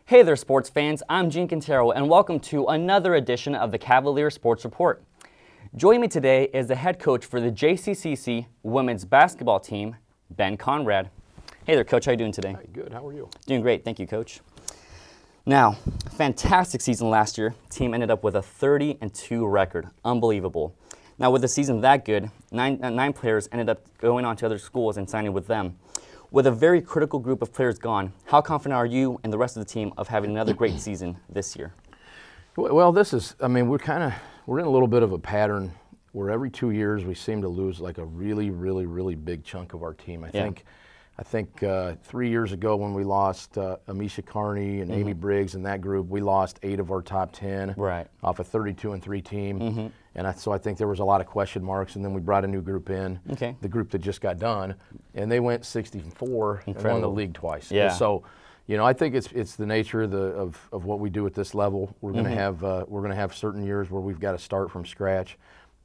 Hey there, sports fans. I'm Jean Cantero, and welcome to another edition of the Cavalier Sports Report. Joining me today is the head coach for the JCCC women's basketball team, Ben Conrad. Hey there, Coach. How are you doing today? Hi, good. How are you? Doing great. Thank you, Coach. Now, fantastic season last year. Team ended up with a 30-2 record. Unbelievable. Now, with the season that good, nine players ended up going on to other schools and signing with them. With a very critical group of players gone, how confident are you and the rest of the team of having another great season this year? Well, we're in a little bit of a pattern where every 2 years we seem to lose like a really big chunk of our team. I think 3 years ago when we lost Amisha Carney and Amy Briggs in that group, we lost 8 of our top 10 off a 32-3 team. And so I think there was a lot of question marks, and then we brought a new group in, the group that just got done, and they went 64 and won the league twice. Yeah. And so, you know, I think it's the nature of what we do at this level. We're going to have certain years where we've got to start from scratch.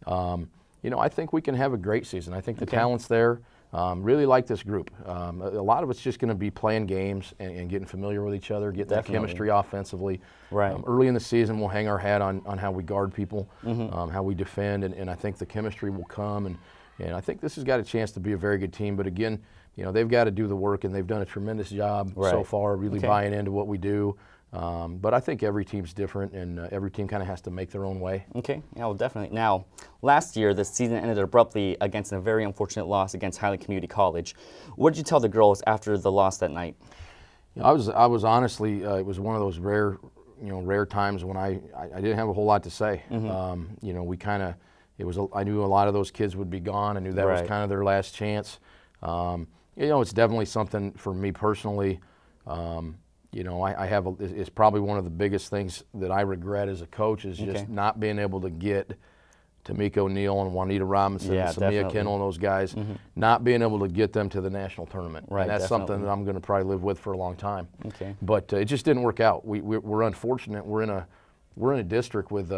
You know, I think we can have a great season. I think the talent's there. Really like this group. A lot of it's just going to be playing games and getting familiar with each other, getting that chemistry offensively. Right. Early in the season, we'll hang our hat on how we guard people, how we defend, and I think the chemistry will come. And I think this has got a chance to be a very good team. But again, you know, they've got to do the work, and they've done a tremendous job so far, really buying into what we do. But I think every team's different, and every team kind of has to make their own way. Okay, yeah, well, definitely. Now, last year, the season ended abruptly against a very unfortunate loss against Highland Community College. What did you tell the girls after the loss that night? You know, I was honestly, it was one of those rare times when I didn't have a whole lot to say. You know, I knew a lot of those kids would be gone. I knew that was kind of their last chance. You know, it's definitely something for me personally. You know, it's probably one of the biggest things that I regret as a coach is just not being able to get Tamika O'Neal and Juanita Robinson, Samia Kendall and those guys, not being able to get them to the national tournament. Right, and that's something that I'm going to probably live with for a long time. Okay. But it just didn't work out. We're unfortunate. We're in a district with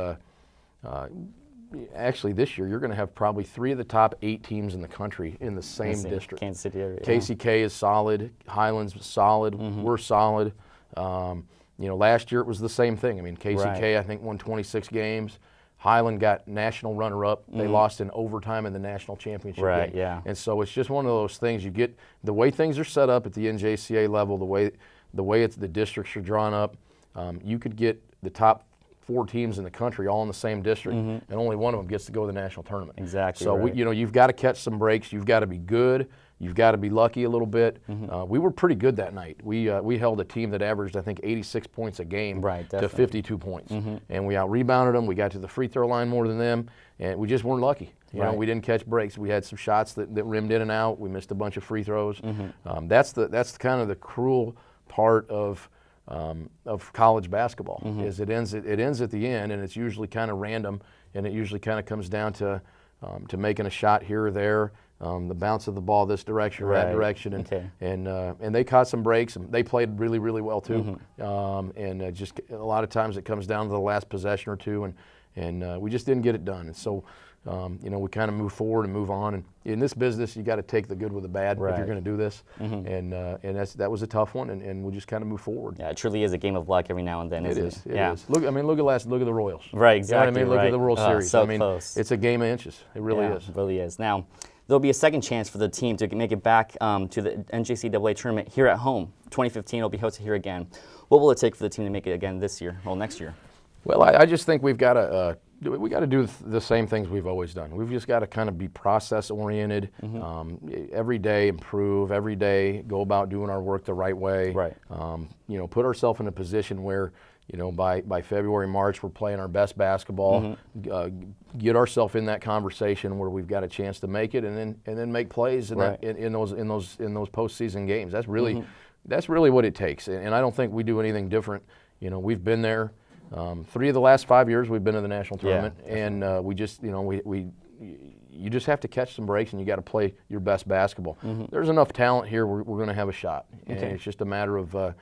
actually, this year, you're going to have probably 3 of the top 8 teams in the country in the same district. Kansas City area. KCK is solid. Highlands is solid. We're solid. You know, last year it was the same thing. I mean, KCK, I think, won 26 games. Highland got national runner-up. They lost in overtime in the national championship game. Yeah. And so it's just one of those things. You get the way things are set up at the NJCAA level, the way the districts are drawn up. You could get the top 4 teams in the country all in the same district, and only one of them gets to go to the national tournament. Exactly. So you know, you've got to catch some breaks. You've got to be good. You've got to be lucky a little bit. We were pretty good that night. We held a team that averaged, I think, 86 points a game to 52 points, and we out-rebounded them. We got to the free throw line more than them, and we just weren't lucky. You know, we didn't catch breaks. We had some shots that rimmed in and out. We missed a bunch of free throws. That's kind of the cruel part of college basketball. Is it ends at the end, and it's usually kind of random, and it usually kind of comes down to making a shot here or there, the bounce of the ball this direction or that direction, and they caught some breaks, and they played really well too. And just a lot of times it comes down to the last possession or two, and we just didn't get it done. And so you know, we kind of move forward and move on. And in this business, you got to take the good with the bad if you're going to do this. And that was a tough one, and we just kind of move forward. Yeah, it truly is a game of luck every now and then. It is. It is. Look, I mean, look at the Royals. Right, exactly. You know what I mean, look at the World Series. So I mean, close. It's a game of inches. It really is. It really is. Now, there'll be a second chance for the team to make it back to the NJCAA tournament here at home. 2015 will be hosted here again. What will it take for the team to make it again this year, well, next year? Well, I just think we've got to do the same things we've always done. We've just got to kind of be process-oriented, every day improve, every day go about doing our work the right way. Right. You know, put ourselves in a position where, you know, by February, March, we're playing our best basketball. Get ourselves in that conversation where we've got a chance to make it, and then make plays in those postseason games. That's really what it takes. And I don't think we do anything different. You know, we've been there. 3 of the last 5 years we've been in the national tournament, and we just, you know, you just have to catch some breaks, and you got to play your best basketball. There's enough talent here. We're going to have a shot, and it's just a matter of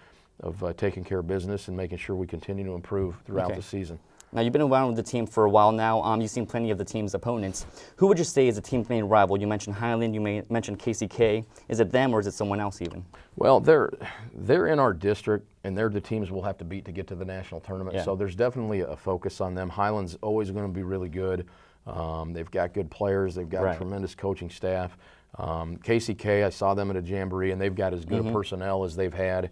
taking care of business and making sure we continue to improve throughout the season. Now, you've been around with the team for a while now. You've seen plenty of the team's opponents. Who would you say is the team's main rival? You mentioned Highland, you mentioned KCK. Is it them or is it someone else even? Well, they're in our district, and they're the teams we'll have to beat to get to the national tournament. Yeah. So there's definitely a focus on them. Highland's always going to be really good. They've got good players. They've got a tremendous coaching staff. KCK, I saw them at a jamboree, and they've got as good a personnel as they've had,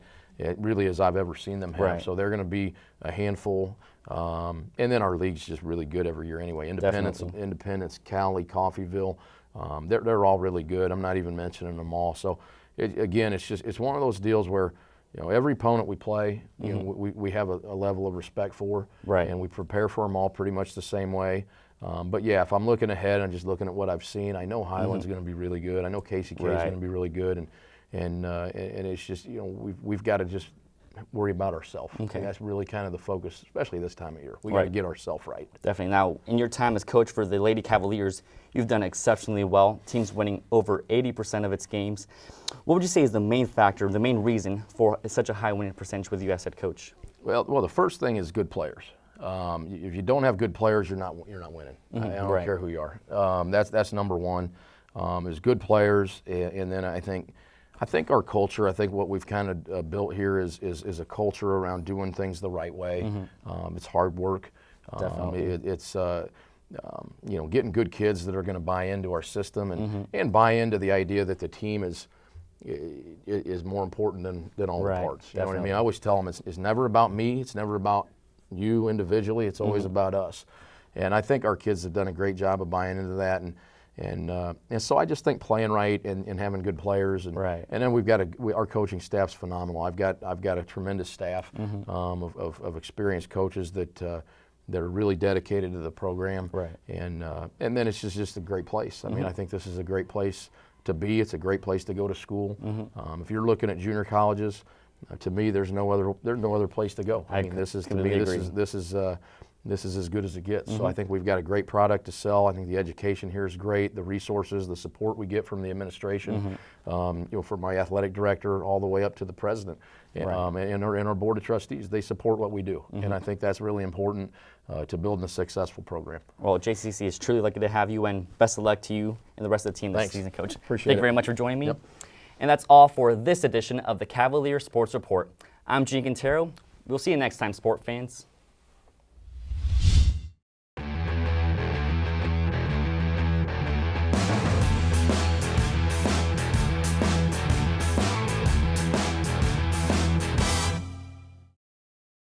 really as I've ever seen them have. So they're going to be a handful. And then our league's just really good every year anyway. Independence, Cali, Coffeyville, they're all really good. I'm not even mentioning them all. So again, it's one of those deals where, you know, every opponent we play, you know, we have a level of respect for, and we prepare for them all pretty much the same way. But yeah, if I'm looking ahead and just looking at what I've seen, I know Highland's going to be really good. I know KCK is going to be really good, and it's just, you know, we've got to just worry about ourselves. Okay. And that's really kind of the focus, especially this time of year. We got to get ourselves right. Definitely. Now, in your time as coach for the Lady Cavaliers, you've done exceptionally well. Team's winning over 80% of its games. What would you say is the main factor, the main reason for such a high winning percentage with you as head coach? Well, the first thing is good players. If you don't have good players, you're not winning. I don't care who you are. That's number one. Is good players, and then I think our culture. I think what we've kind of built here is a culture around doing things the right way. It's hard work. Definitely. It's you know, getting good kids that are going to buy into our system and buy into the idea that the team is more important than all the parts. You know what I mean? I always tell them it's never about me. It's never about you individually. It's always about us. And I think our kids have done a great job of buying into that. And so I just think playing right and having good players, and then we've got our coaching staff's phenomenal. I've got a tremendous staff of experienced coaches that are really dedicated to the program, and then it's just a great place. I mean, I think this is a great place to be. It's a great place to go to school. If you're looking at junior colleges, to me, there's no other place to go. I mean, this is as good as it gets. So I think we've got a great product to sell. I think the education here is great. The resources, the support we get from the administration, you know, from my athletic director all the way up to the president, and our board of trustees, they support what we do. And I think that's really important to building a successful program. Well, JCCC is truly lucky to have you, and best of luck to you and the rest of the team this season, Coach. Appreciate it. Thank you very much for joining me. And that's all for this edition of the Cavalier Sports Report. I'm Jean Cantero. We'll see you next time, sport fans.